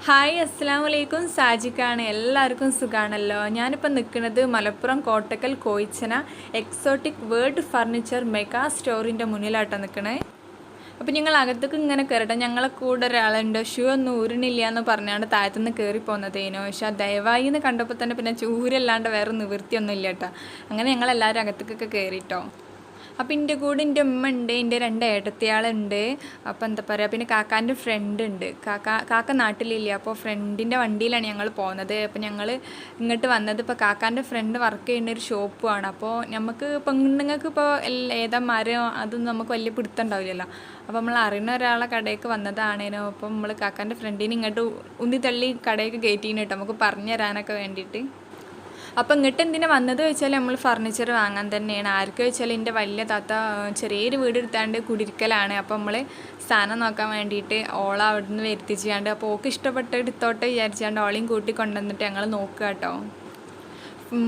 Hi അസ്സലാമലൈക്കും. സാജിക്കാണ്. എല്ലാവർക്കും സുഖാണല്ലോ. ഞാനിപ്പോൾ നിൽക്കുന്നത് മലപ്പുറം കോട്ടക്കൽ കോയിച്ചന എക്സോട്ടിക് വേൾഡ് ഫർണിച്ചർ മെഗാ സ്റ്റോറിൻ്റെ മുന്നിലായിട്ടാണ് നിൽക്കണേ. അപ്പോൾ ഞങ്ങൾ അകത്തേക്ക് ഇങ്ങനെ കയറട്ടെ. ഞങ്ങളെ കൂടെ ഒരാളുണ്ട്, ഷൂ ഒന്നും ഊരണില്ല എന്ന് പറഞ്ഞാണ് താഴത്തുനിന്ന് കയറി പോകുന്നതേനു. പക്ഷേ ദയവായി എന്ന് കണ്ടപ്പോൾ തന്നെ പിന്നെ ചൂരല്ലാണ്ട് വേറെ നിവൃത്തിയൊന്നും ഇല്ല കേട്ടോ. അങ്ങനെ ഞങ്ങളെല്ലാവരും അകത്തേക്കൊക്കെ കയറിയിട്ടോ. അപ്പോൾ എൻ്റെ കൂടെ എൻ്റെ ഉമ്മ ഉണ്ട്, എൻ്റെ രണ്ട് ഏട്ടത്തിയാളുണ്ട്. അപ്പോൾ എന്താ പറയുക, പിന്നെ കാക്കാൻ്റെ ഫ്രണ്ട് ഉണ്ട്. കാക്ക നാട്ടിലില്ല, അപ്പോൾ ഫ്രണ്ടിൻ്റെ വണ്ടിയിലാണ് ഞങ്ങൾ പോകുന്നത്. അപ്പോൾ ഞങ്ങൾ ഇങ്ങോട്ട് വന്നത് ഇപ്പോൾ കാക്കാൻ്റെ ഫ്രണ്ട് വർക്ക് ചെയ്യുന്ന ഒരു ഷോപ്പുമാണ്. അപ്പോൾ നമുക്ക് പെണ്ണുങ്ങൾക്ക് ഇപ്പോൾ ഏതാ മരം അതൊന്നും നമുക്ക് വലിയ പിടുത്തം ഉണ്ടാവില്ലല്ലോ. അപ്പോൾ നമ്മൾ അറിയുന്ന ഒരാളെ കടയ്ക്ക് വന്നതാണേനോ. അപ്പോൾ നമ്മൾ കാക്കാൻ്റെ ഫ്രണ്ടിന് ഇങ്ങോട്ട് ഉന്തി തള്ളി കടയ്ക്ക് കയറ്റിന് കേട്ടോ, നമുക്ക് പറഞ്ഞു തരാനൊക്കെ വേണ്ടിയിട്ട്. അപ്പോൾ ഇങ്ങോട്ട് എന്തിനാ വന്നത് വെച്ചാൽ നമ്മൾ ഫർണിച്ചർ വാങ്ങാൻ തന്നെയാണ്. ആർക്ക് വെച്ചാൽ എൻ്റെ വലിയ താത്ത ചെറിയൊരു വീട് എടുത്താണ്ട് കുടിരിക്കലാണ്. അപ്പോൾ നമ്മൾ സ്ഥാനം നോക്കാൻ വേണ്ടിയിട്ട് ഓള അവിടെ നിന്ന് വരുത്തിച്ചാണ്ട്, അപ്പോൾ ഓൾക്ക് ഇഷ്ടപ്പെട്ട എടുത്തോട്ടെ വിചാരിച്ചാണ്ട് ഓളയും കൂട്ടി കൊണ്ടുവന്നിട്ട് ഞങ്ങൾ നോക്കുക കേട്ടോ.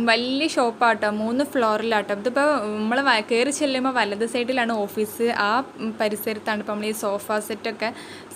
വലിയ ഷോപ്പാട്ടോ, 3 ഫ്ലോറിലാട്ടോ. ഇതിപ്പോൾ നമ്മൾ കയറി ചെല്ലുമ്പോൾ വലത് സൈഡിലാണ് ഓഫീസ്. ആ പരിസരത്താണ് ഇപ്പോൾ നമ്മൾ ഈ സോഫ സെറ്റൊക്കെ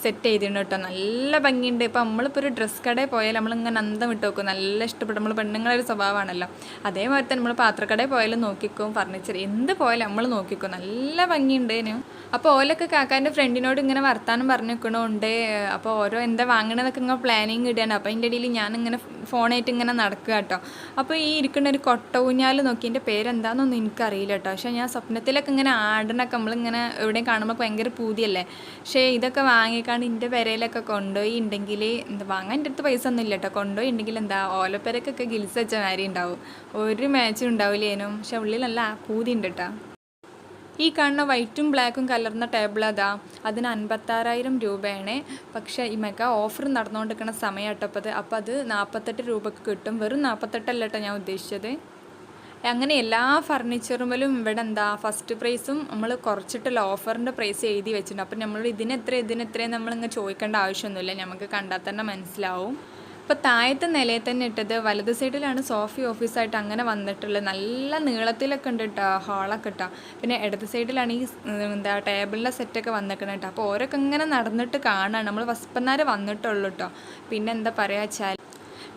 സെറ്റ് ചെയ്തിട്ടുണ്ട് കേട്ടോ. നല്ല ഭംഗിയുണ്ട്. ഇപ്പോൾ നമ്മളിപ്പോൾ ഒരു ഡ്രസ്സ് കടയിൽ പോയാൽ നമ്മളിങ്ങനെ അന്തം വിട്ട് നോക്കും. നല്ല ഇഷ്ടപ്പെട്ടു. നമ്മൾ പെണ്ണുങ്ങളൊരു സ്വഭാവമാണല്ലോ. അതേമാതിരി തന്നെ നമ്മൾ പാത്രക്കടയിൽ പോയാലും നോക്കിക്കും, ഫർണിച്ചർ എന്ത് പോയാലും നമ്മൾ നോക്കിക്കും. നല്ല ഭംഗിയുണ്ടേനു. അപ്പോൾ ഓലൊക്കെ കാക്കാൻ്റെ ഫ്രണ്ടിനോട് ഇങ്ങനെ വർത്താനം പറഞ്ഞു നിൽക്കണമുണ്ട്. അപ്പോൾ ഓരോ എന്താ വാങ്ങണമെന്നൊക്കെ ഇങ്ങനെ പ്ലാനിങ് ഇടുകയാണ്. അപ്പോൾ അതിൻ്റെ ഇടയിൽ ഞാനിങ്ങനെ ഫോണായിട്ട് ഇങ്ങനെ നടക്കുക കേട്ടോ. അപ്പോൾ ഈ ഇരിക്കുന്ന ഒരു കൊട്ട ഊഞ്ഞാൽ നോക്കി, എൻ്റെ പേരെന്താണെന്നൊന്നും എനിക്കറിയില്ല കേട്ടോ. പക്ഷേ ഞാൻ സ്വപ്നത്തിലൊക്കെ ഇങ്ങനെ ആടണൊക്കെ നമ്മളിങ്ങനെ എവിടെയും കാണുമ്പോൾ ഭയങ്കര പൂതിയല്ലേ. പക്ഷേ ഇതൊക്കെ വാങ്ങിക്കാണ്ട് എൻ്റെ പെരയിലൊക്കെ കൊണ്ടുപോയി ഉണ്ടെങ്കിൽ എന്താ വാങ്ങാൻ എൻ്റെ അടുത്ത് പൈസ ഒന്നും ഇല്ല കേട്ടോ. കൊണ്ടുപോയി ഉണ്ടെങ്കിൽ എന്താ ഓലപ്പെരക്കൊക്കെ ഗിൽസ് വെച്ച മാതിരി ഉണ്ടാവും. ഒരു മാച്ചും ഉണ്ടാവില്ലേനും. പക്ഷെ ഉള്ളിൽ നല്ല പൂതി ഉണ്ട് കേട്ടോ. ഈ കാണുന്ന വൈറ്റും ബ്ലാക്കും കലർന്ന ടേബിൾ അതിന് 56,000 രൂപയാണ്. പക്ഷേ ഈ മെഗാ ഓഫർ നടന്നുകൊണ്ടിരിക്കുന്ന സമയം കേട്ടപ്പോൾ അപ്പോൾ അത് 48 രൂപക്ക് കിട്ടും. വെറും 48 അല്ല കേട്ടോ ഞാൻ ഉദ്ദേശിച്ചത്. അങ്ങനെ എല്ലാ ഫർണിച്ചറും ഇവിടെ എന്താ ഫസ്റ്റ് പ്രൈസും നമ്മൾ കുറച്ചിട്ടുള്ള ഓഫറിൻ്റെ പ്രൈസ് എഴുതി വെച്ചിട്ടുണ്ട്. അപ്പം നമ്മൾ ഇതിനെത്രയും നമ്മളിങ്ങനെ ചോദിക്കേണ്ട ആവശ്യമൊന്നുമില്ല, നമുക്ക് കണ്ടാൽ തന്നെ മനസ്സിലാവും. ഇപ്പോൾ താഴത്തെ നിലയിൽ തന്നെ ഇട്ടത് വലത് സൈഡിലാണ് സോഫി ഓഫീസായിട്ട് അങ്ങനെ വന്നിട്ടുള്ളത്. നല്ല നീളത്തിലൊക്കെ ഉണ്ട് കേട്ടോ, ഹാളൊക്കെ ഇട്ടാ. പിന്നെ ഇടത് സൈഡിലാണ് ഈ എന്താ ടേബിളിൻ്റെ സെറ്റൊക്കെ വന്നിരിക്കണം കേട്ടോ. അപ്പോൾ ഓരോക്കെ ഇങ്ങനെ നടന്നിട്ട് കാണാണ്. നമ്മൾ വസ്പന്നാരെ വന്നിട്ടുള്ളൂ കേട്ടോ. പിന്നെ എന്താ പറയുക വെച്ചാൽ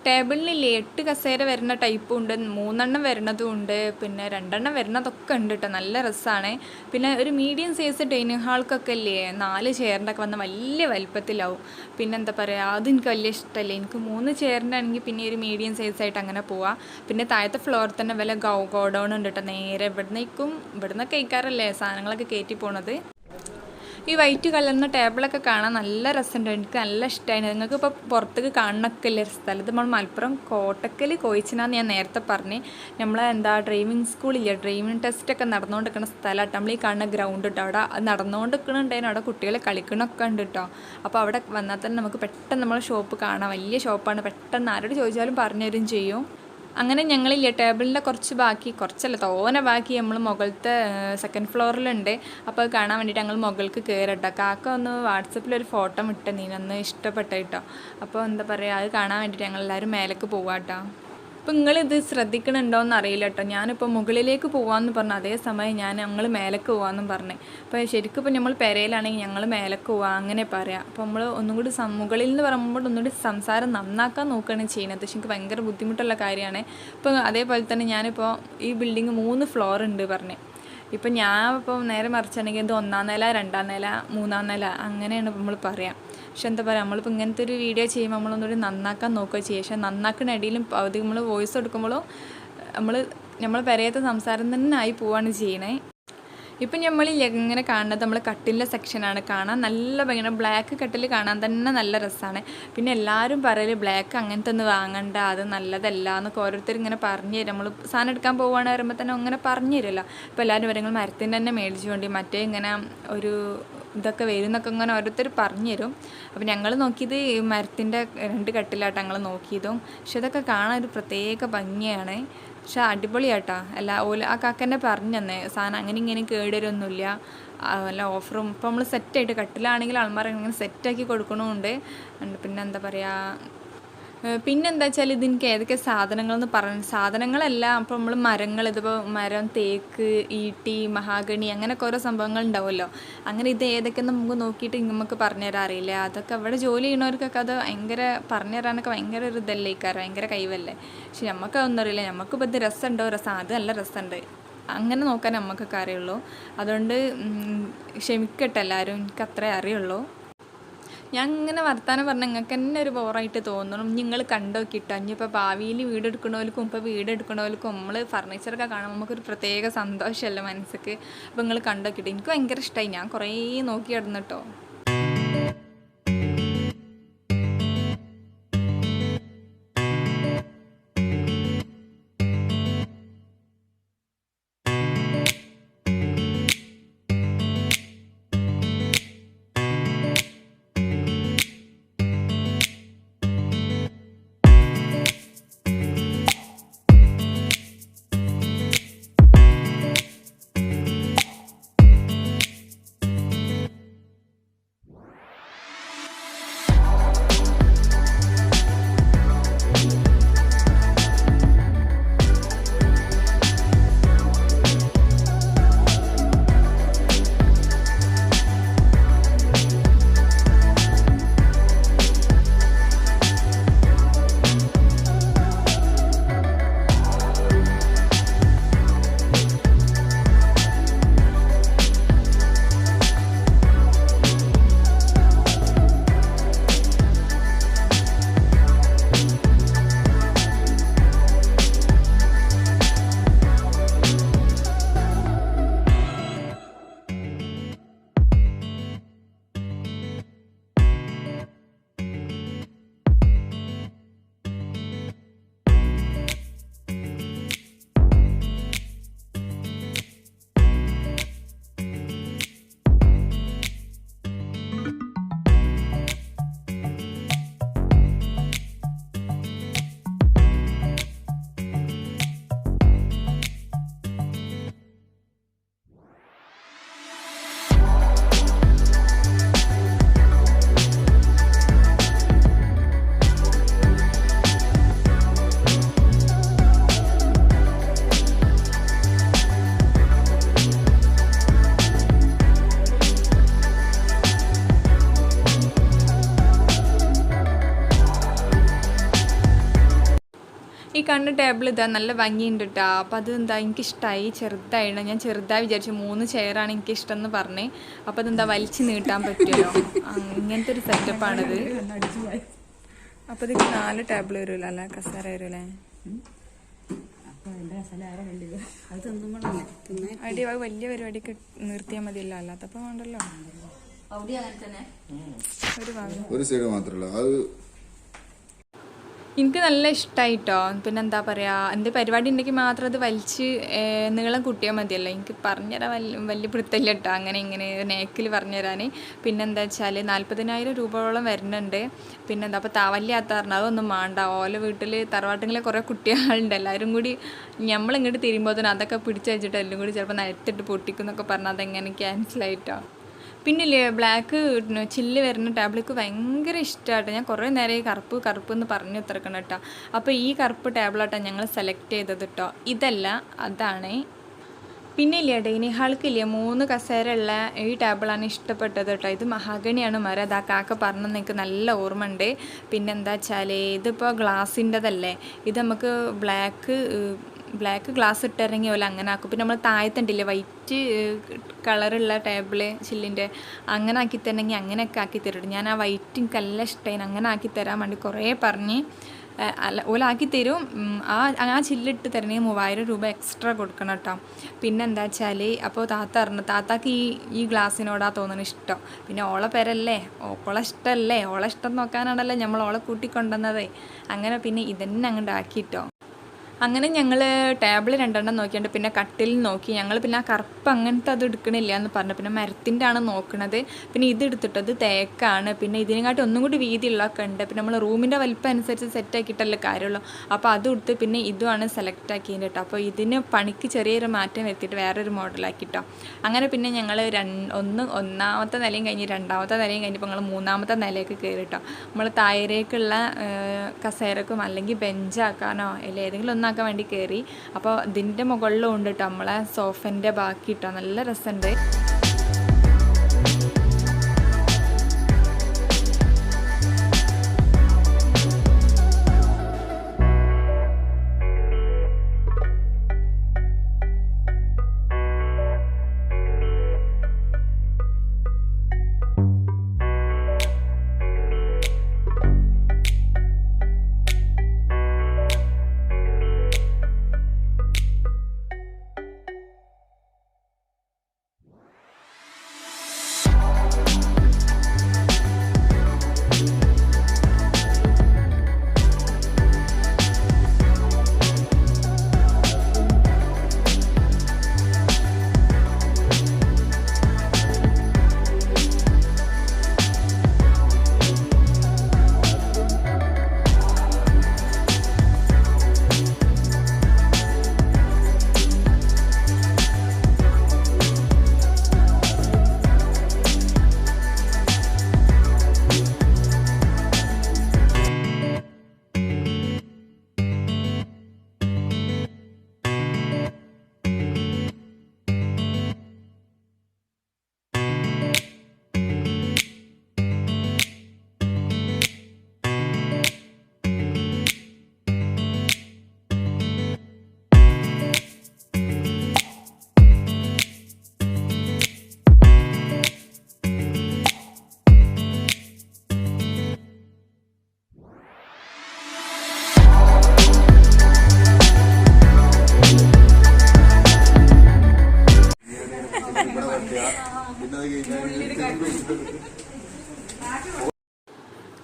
ടേബിളിലില്ലേ 8 കസേര വരുന്ന ടൈപ്പും ഉണ്ട്, 3 വരുന്നതും ഉണ്ട്, പിന്നെ 2 വരുന്നതൊക്കെ ഉണ്ട് കേട്ടോ. നല്ല രസമാണ്. പിന്നെ ഒരു മീഡിയം സൈസ് ഡൈനിങ് ഹാൾക്കൊക്കെ ഇല്ലേ 4 ചെയറിൻ്റെ ഒക്കെ വന്ന വലിയ വലിപ്പത്തിലാവും. പിന്നെ എന്താ പറയുക, അത് എനിക്ക് വലിയ ഇഷ്ടമല്ല. എനിക്ക് 3 ചെയറിൻ്റെ ആണെങ്കിൽ പിന്നെ ഒരു മീഡിയം സൈസായിട്ട് അങ്ങനെ പോവാം. പിന്നെ താഴത്തെ ഫ്ലോറിൽ തന്നെ വല്ല ഗോഡൗൺ ഉണ്ട് കേട്ടോ. നേരെ ഇവിടുന്നൊക്കെ കഴിക്കാറല്ലേ സാധനങ്ങളൊക്കെ കയറ്റി പോണത്. ഈ വൈറ്റ് കളറിൻ്റെ ടേബിളൊക്കെ കാണാൻ നല്ല രസമുണ്ട്. എനിക്ക് നല്ല ഇഷ്ടമായി. നിങ്ങൾക്ക് ഇപ്പോൾ പുറത്തേക്ക് കാണണമൊക്കെ ഇല്ല സ്ഥലം. ഇത് നമ്മൾ മലപ്പുറം കോട്ടക്കൽ കോയിച്ചനാന്ന് ഞാൻ നേരത്തെ പറഞ്ഞ്. നമ്മളെ എന്താ ഡ്രൈവിംഗ് സ്കൂളില്ല, ഡ്രൈവിംഗ് ടെസ്റ്റൊക്കെ നടന്നുകൊണ്ടിരിക്കുന്ന സ്ഥലമായിട്ട് നമ്മൾ ഈ കാണുന്ന ഗ്രൗണ്ട് കേട്ടോ. അവിടെ നടന്നുകൊണ്ടിരിക്കണുണ്ടായിരുന്നു. അവിടെ കുട്ടികളെ കളിക്കണമൊക്കെ ഉണ്ട് കേട്ടോ. അപ്പോൾ അവിടെ വന്നാൽ തന്നെ നമുക്ക് പെട്ടെന്ന് നമ്മളെ ഷോപ്പ് കാണാം. വലിയ ഷോപ്പാണ്. പെട്ടെന്ന് ആരോട് ചോദിച്ചാലും പറഞ്ഞു തരും ചെയ്യും. അങ്ങനെ ഞങ്ങളില്ല ടേബിളിൻ്റെ കുറച്ചല്ല തോനെ ബാക്കി നമ്മൾ മുകളിലത്തെ സെക്കൻഡ് ഫ്ലോറിലുണ്ട്. അപ്പോൾ അത് കാണാൻ വേണ്ടിയിട്ട് ഞങ്ങൾ മുകൾക്ക് കയറട്ടോ. കാക്ക ഒന്ന് വാട്സപ്പിലൊരു ഫോട്ടോ ഇട്ട നീനന്ന് ഇഷ്ടപ്പെട്ട കേട്ടോ. അപ്പോൾ എന്താ പറയുക, അത് കാണാൻ വേണ്ടിയിട്ട് ഞങ്ങളെല്ലാവരും മേലേക്ക് പോവാട്ടോ. അപ്പോൾ നിങ്ങളിത് ശ്രദ്ധിക്കണുണ്ടോയെന്ന് അറിയില്ല കേട്ടോ. ഞാനിപ്പോൾ മുകളിലേക്ക് പോകാമെന്ന് പറഞ്ഞു, അതേസമയം ഞങ്ങൾ മേലേക്ക് പോകാമെന്നും പറഞ്ഞു. അപ്പോൾ ശരിക്കും ഇപ്പോൾ നമ്മൾ പെരയിലാണെങ്കിൽ ഞങ്ങൾ മേലേക്ക് പോകാം അങ്ങനെ പറയാം. അപ്പോൾ നമ്മൾ ഒന്നും കൂടി മുകളിൽ നിന്ന് പറയുമ്പോൾ ഒന്നുകൂടി സംസാരം നന്നാക്കാൻ നോക്കുകയാണ് ചെയ്യുന്നത്. പക്ഷേ എനിക്ക് ഭയങ്കര ബുദ്ധിമുട്ടുള്ള കാര്യമാണ്. ഇപ്പോൾ അതേപോലെ തന്നെ ഞാനിപ്പോൾ ഈ ബിൽഡിങ് 3 ഫ്ലോർ ഉണ്ട് പറഞ്ഞു. ഇപ്പം ഇപ്പോൾ നേരെ മറിച്ചാണെങ്കിൽ ഇത് 1ാം നില, 2ാം നില, 3ാം നില അങ്ങനെയാണ് നമ്മൾ പറയാം. പക്ഷെ എന്താ പറയുക, നമ്മളിപ്പോൾ ഇങ്ങനത്തെ ഒരു വീഡിയോ ചെയ്യുമ്പോൾ നമ്മളൊന്നുകൂടി നന്നാക്കാൻ നോക്കുക ചെയ്യുക. പക്ഷേ നന്നാക്കുന്ന ഇടയിലും അത് നമ്മൾ വോയിസ് എടുക്കുമ്പോഴും നമ്മൾ പെരയത്തെ സംസാരം തന്നെ ആയി പോവാണ് ചെയ്യണേ. ഇപ്പം നമ്മൾ ഇങ്ങനെ കാണുന്നത് നമ്മൾ കട്ടിലിൻ്റെ സെക്ഷനാണ്. കാണാൻ നല്ല ഭയങ്കര ബ്ലാക്ക് കട്ടിൽ കാണാൻ തന്നെ നല്ല രസമാണ്. പിന്നെ എല്ലാവരും പറയല് ബ്ലാക്ക് അങ്ങനത്തെ ഒന്ന് വാങ്ങണ്ട, അത് നല്ലതല്ല എന്നൊക്കെ ഓരോരുത്തർ ഇങ്ങനെ പറഞ്ഞു തരും. നമ്മൾ സാധനം എടുക്കാൻ പോവുകയാണ് പറയുമ്പോൾ തന്നെ അങ്ങനെ പറഞ്ഞു തരുമല്ലോ. അപ്പോൾ എല്ലാവരും പറയുമ്പോൾ മരത്തിൻ്റെ തന്നെ മേടിച്ചു കൊണ്ട് മറ്റേ ഇങ്ങനെ ഒരു ഇതൊക്കെ വരും എന്നൊക്കെ ഇങ്ങനെ ഓരോരുത്തർ പറഞ്ഞു തരും. അപ്പോൾ ഞങ്ങൾ നോക്കിയത് മരത്തിൻ്റെ 2 കട്ടിലായിട്ട് ഞങ്ങൾ നോക്കിയതും. പക്ഷെ ഇതൊക്കെ കാണാൻ ഒരു പ്രത്യേക ഭംഗിയാണ്. പക്ഷെ അടിപൊളിയാട്ടോ. ആ കാക്കന്നെ പറഞ്ഞു തന്നെ സാധനം അങ്ങനെ ഇങ്ങനെ കേടുവരൊന്നുമില്ല, നല്ല ഓഫറും. ഇപ്പോൾ നമ്മൾ സെറ്റായിട്ട് കട്ടിലാണെങ്കിൽ ആൾമാർ ഇങ്ങനെ സെറ്റാക്കി കൊടുക്കണമുണ്ട്. പിന്നെ എന്താ പറയുക, പിന്നെന്താ വെച്ചാൽ ഇതെനിക്ക് ഏതൊക്കെ സാധനങ്ങളെന്ന് പറഞ്ഞു സാധനങ്ങളല്ല. അപ്പോൾ നമ്മൾ മരങ്ങൾ ഇതിപ്പോൾ മരം തേക്ക് ഈട്ടി മഹാഗണി അങ്ങനെയൊക്കെ ഓരോ സംഭവങ്ങൾ ഉണ്ടാവുമല്ലോ. അങ്ങനെ ഇത് ഏതൊക്കെ നമുക്ക് നോക്കിയിട്ട് നമുക്ക് പറഞ്ഞുതരാൻ അറിയില്ല. അതൊക്കെ അവിടെ ജോലി ചെയ്യുന്നവർക്കൊക്കെ അത് ഭയങ്കര പറഞ്ഞു തരാനൊക്കെ ഭയങ്കര ഒരു ഇതല്ലേ ഇക്കാരം, ഭയങ്കര കഴിവല്ലേ. പക്ഷെ നമുക്കതൊന്നും അറിയില്ല. നമുക്കിപ്പോൾ ഇത് രസമുണ്ടോ അത് നല്ല രസമുണ്ട് അങ്ങനെ നോക്കാൻ നമുക്കൊക്കെ അറിയുള്ളൂ. അതുകൊണ്ട് ക്ഷമിക്കട്ടെ എല്ലാവരും, എനിക്ക് അത്രേ അറിയുള്ളൂ. ഞാൻ ഇങ്ങനെ വർത്താനം പറഞ്ഞാൽ നിങ്ങൾക്ക് തന്നെ ഒരു ബോറായിട്ട് തോന്നണം. നിങ്ങൾ കണ്ടോക്കിട്ടോ. ഇനിയിപ്പോൾ ഭാവിയിൽ വീടെടുക്കണവർക്കും ഇപ്പോൾ വീടെടുക്കണവർക്കും നമ്മൾ ഫർണിച്ചറൊക്കെ കാണുമ്പോൾ നമുക്കൊരു പ്രത്യേക സന്തോഷമല്ലേ മനസ്സിക്ക്. അപ്പോൾ നിങ്ങൾ കണ്ടോക്കിട്ടോ. എനിക്ക് ഭയങ്കര ഇഷ്ടമായി. ഞാൻ കുറേ നോക്കി കിടന്നിട്ടോ. ഈ കണ്ണ് ടേബിൾ ഇതാ നല്ല ഭംഗിയുണ്ട് കേട്ടോ. അപ്പോൾ അത് എന്താ എനിക്കിഷ്ടമായി. ചെറുതായിരുന്നു, ഞാൻ ചെറുതായി വിചാരിച്ചു. 3 ചെയറാണ് എനിക്കിഷ്ടം എന്ന് പറഞ്ഞേ. അപ്പോൾ അതെന്താ വലിച്ച് നീട്ടാൻ പറ്റുമല്ലോ. ഇങ്ങനത്തെ ഒരു സെറ്റപ്പാണിത്. അപ്പോൾ ഇതിൽ 4 ടേബിൾ വരുമല്ലോ അല്ല, കസേര വരുമല്ലേ. അടി വലിയ പരിപാടിക്ക് നിർത്തിയാൽ മതിയല്ലോ, അല്ലാത്തപ്പോൾ വേണ്ടല്ലോ. ഒരു സൈഡ് മാത്രമല്ല അത് എനിക്ക് നല്ല ഇഷ്ടമായിട്ടോ. പിന്നെ എന്താ പറയുക, എന്ത് പരിപാടി ഉണ്ടെങ്കിൽ മാത്രം അത് വലിച്ച് നീളം കൂട്ടിയാൽ മതിയല്ലോ. എനിക്ക് പറഞ്ഞുതരാൻ വലിയ പിടുത്തമില്ല കേട്ടോ. അങ്ങനെ ഇങ്ങനെ നേക്കിൽ പറഞ്ഞുതരാൻ. പിന്നെന്താ വെച്ചാൽ 40,000 രൂപയോളം വരുന്നുണ്ട്. പിന്നെന്താ അപ്പോൾ വലിയ അത്താറിന് അതൊന്നും വേണ്ട. ഓല വീട്ടിൽ തറവാട്ടിലെ കുറേ കുട്ടികളുണ്ട്. എല്ലാവരും കൂടി നമ്മളിങ്ങോട്ട് തിരുമ്പോൾ തന്നെ അതൊക്കെ പിടിച്ച് വെച്ചിട്ട് എല്ലാം കൂടി ചിലപ്പോൾ നിലത്തിട്ട് പൊട്ടിക്കും എന്നൊക്കെ പറഞ്ഞാൽ അതെങ്ങനെ ക്യാൻസലായിട്ടോ. പിന്നില്ലേ ബ്ലാക്ക് ചില്ല് വരുന്ന ടേബിൾക്ക് ഭയങ്കര ഇഷ്ടമാട്ടോ. ഞാൻ കുറേ നേരം ഈ കറുപ്പ് എന്ന് പറഞ്ഞു തിരക്കണം കേട്ടോ. അപ്പോൾ ഈ കറുപ്പ് ടേബിളാട്ടോ ഞങ്ങൾ സെലക്ട് ചെയ്തത് കേട്ടോ. ഇതല്ല, അതാണ്. പിന്നെ ഇല്ലേ ഡൈനിങ് ഹാൾക്കില്ലേ 3 കസേര ഉള്ള ഈ ടേബിളാണ് ഇഷ്ടപ്പെട്ടത് കേട്ടോ. ഇത് മഹാഗണിയാണ് മരം. അതാ കാക്ക പറഞ്ഞെന്ന് എനിക്ക് നല്ല ഓർമ്മ ഉണ്ട്. പിന്നെന്താ വെച്ചാൽ ഇതിപ്പോൾ ഗ്ലാസിൻ്റെതല്ലേ. ഇത് നമുക്ക് ബ്ലാക്ക് ഗ്ലാസ് ഇട്ടിറങ്ങി പോലെ അങ്ങനെ ആക്കും. പിന്നെ നമ്മൾ താഴത്തുണ്ടല്ലേ വൈറ്റ് കളറുള്ള ടേബിള് ചില്ലിൻ്റെ, അങ്ങനെ ആക്കി തരണമെങ്കിൽ അങ്ങനെയൊക്കെ ആക്കി തരും. ഞാൻ ആ വൈറ്റ് എനിക്ക് നല്ല ഇഷ്ടമായി. അങ്ങനെ ആക്കി തരാൻ വേണ്ടി കുറേ പറഞ്ഞ് ഓലാക്കി തരും. ആ ചില്ലിട്ട് തരണമെങ്കിൽ 3000 രൂപ എക്സ്ട്രാ കൊടുക്കണം കേട്ടോ. പിന്നെ എന്താ വെച്ചാൽ അപ്പോൾ താത്ത പറഞ്ഞു താത്താക്ക് ഈ ഗ്ലാസ്സിനോടാ തോന്നുന്നത് ഇഷ്ടം. പിന്നെ ഓളെ പേരല്ലേ, ഓളെ ഇഷ്ടമല്ലേ, ഓളെ ഇഷ്ടം നോക്കാനാണല്ലോ നമ്മൾ ഓളെ കൂട്ടിക്കൊണ്ടുവന്നത്. അങ്ങനെ പിന്നെ ഇതന്നെ അങ്ങോട്ട് ആക്കിയിട്ടോ. അങ്ങനെ ഞങ്ങൾ ടേബിൾ 2 നോക്കിയുണ്ട്, പിന്നെ കട്ടിൽ നോക്കി. ഞങ്ങൾ പിന്നെ ആ കറുപ്പ് അങ്ങനത്തെ അത് എടുക്കണില്ല എന്ന് പറഞ്ഞു. പിന്നെ മരത്തിൻ്റെ ആണ് നോക്കണത്. പിന്നെ ഇത് എടുത്തിട്ടത് തേക്കാണ്. പിന്നെ ഇതിനെക്കാട്ടി ഒന്നും കൂടി വീതിയുള്ളതൊക്കെ ഉണ്ട്. പിന്നെ നമ്മൾ റൂമിൻ്റെ വലിപ്പം അനുസരിച്ച് സെറ്റ് ആക്കിയിട്ടല്ലേ കാര്യമുള്ളൂ. അപ്പോൾ അതും എടുത്ത് പിന്നെ ഇതുമാണ് സെലക്ട് ആക്കിയത് കേട്ടോ. അപ്പോൾ ഇതിന് പണിക്ക് ചെറിയൊരു മാറ്റം വരുത്തിയിട്ട് വേറൊരു മോഡലാക്കിട്ടോ. അങ്ങനെ പിന്നെ ഞങ്ങൾ ഒന്നാമത്തെ നിലയും കഴിഞ്ഞ് 2ാമത്തെ നിലയും കഴിഞ്ഞപ്പോൾ ഞങ്ങൾ 3ാമത്തെ നിലയൊക്കെ കയറിട്ടോ. നമ്മൾ താഴേക്കുള്ള കസേരക്കും അല്ലെങ്കിൽ ബെഞ്ചാക്കാനോ അല്ലെ ഏതെങ്കിലും ഒന്നാക്കാൻ വേണ്ടി കയറി. അപ്പോൾ ഇതിൻ്റെ മുകളിലും ഉണ്ട് കേട്ടോ നമ്മളെ സോഫൻ്റെ ബാക്കി ഇട്ടോ. നല്ല രസമുണ്ട്.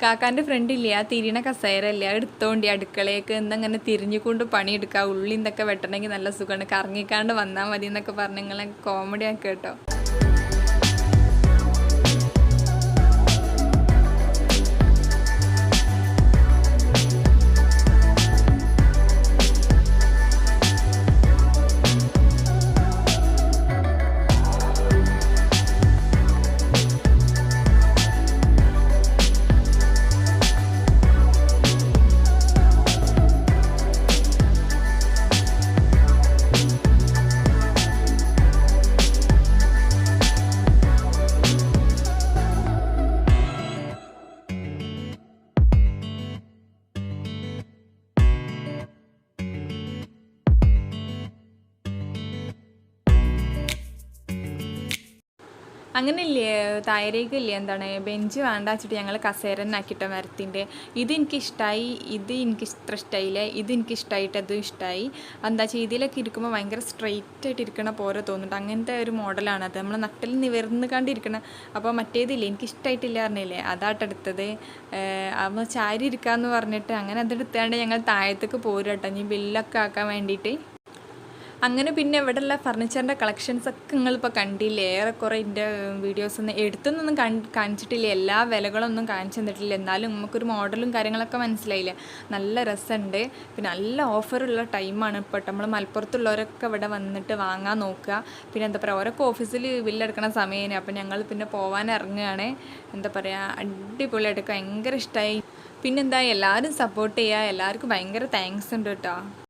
കാക്കാൻ്റെ ഫ്രണ്ടില്ലേ ആ തിരിയണ കസേരല്ലേ എടുത്തോണ്ടി അടുക്കളയൊക്കെ എന്തെങ്ങനെ തിരിഞ്ഞുകൊണ്ട് പണിയെടുക്കുക. ഉള്ളി എന്തൊക്കെ വെട്ടണമെങ്കിൽ നല്ല സുഖമാണ്. കറങ്ങിക്കാണ്ട് വന്നാൽ മതി എന്നൊക്കെ പറഞ്ഞ് നിങ്ങളെ കോമഡി ആക്കി കേട്ടോ. അങ്ങനെ ഇല്ലേ താഴേക്കില്ലേ എന്താണ് ബെഞ്ച് വേണ്ട വെച്ചിട്ട് ഞങ്ങൾ കസേര തന്നെ ആക്കിയിട്ടോ മരത്തിൻ്റെ. ഇതെനിക്കിഷ്ടമായി, ഇത് എനിക്ക് ഇത്ര ഇഷ്ടമായില്ലേ, ഇതെനിക്കിഷ്ടമായിട്ട് അതും ഇഷ്ടമായി. എന്താ വെച്ചാൽ ഇതിലൊക്കെ ഇരിക്കുമ്പോൾ ഭയങ്കര സ്ട്രെയിറ്റ് ആയിട്ട് ഇരിക്കണ പോലെ തോന്നുന്നുണ്ട്. അങ്ങനത്തെ ഒരു മോഡലാണത്. നമ്മൾ നട്ടിൽ നിവർന്ന് കണ്ടിരിക്കണം. അപ്പോൾ മറ്റേതില്ലേ എനിക്കിഷ്ടമായിട്ടില്ല പറഞ്ഞില്ലേ, അതാട്ടെടുത്തത്. അപ്പോൾ ചാരി ഇരിക്കാമെന്ന് പറഞ്ഞിട്ട് അങ്ങനെ അതെടുത്താണ്ട് ഞങ്ങൾ താഴത്തേക്ക് പോരും കേട്ടോ ഇനി ബില്ലൊക്കെ ആക്കാൻ വേണ്ടിയിട്ട്. അങ്ങനെ പിന്നെ ഇവിടെയുള്ള ഫർണിച്ചറിൻ്റെ കളക്ഷൻസൊക്കെ നിങ്ങളിപ്പോൾ കണ്ടില്ലേ. ഏറെക്കുറെ എൻ്റെ വീഡിയോസൊന്നും എടുത്തൊന്നും കാണിച്ചിട്ടില്ല, എല്ലാ വിലകളൊന്നും കാണിച്ചു തന്നിട്ടില്ല. എന്നാലും നമുക്കൊരു മോഡലും കാര്യങ്ങളൊക്കെ മനസ്സിലായില്ലേ. നല്ല രസമുണ്ട്. പിന്നെ നല്ല ഓഫറുള്ള ടൈമാണ് ഇപ്പോൾ. നമ്മൾ മലപ്പുറത്തുള്ളവരൊക്കെ ഇവിടെ വന്നിട്ട് വാങ്ങാൻ നോക്കുക. പിന്നെ എന്താ പറയുക, ഓരോ ഓഫീസിൽ ബില്ലെടുക്കണ സമയമാണ്. അപ്പോൾ ഞങ്ങൾ പിന്നെ പോകാൻ ഇറങ്ങുകയാണ്. എന്താ പറയുക, അടിപൊളിയായിട്ട് ഭയങ്കര ഇഷ്ടമായി. പിന്നെന്താ എല്ലാവരും സപ്പോർട്ട് ചെയ്യുക. എല്ലാവർക്കും ഭയങ്കര താങ്ക്സ് ഉണ്ട് കേട്ടോ.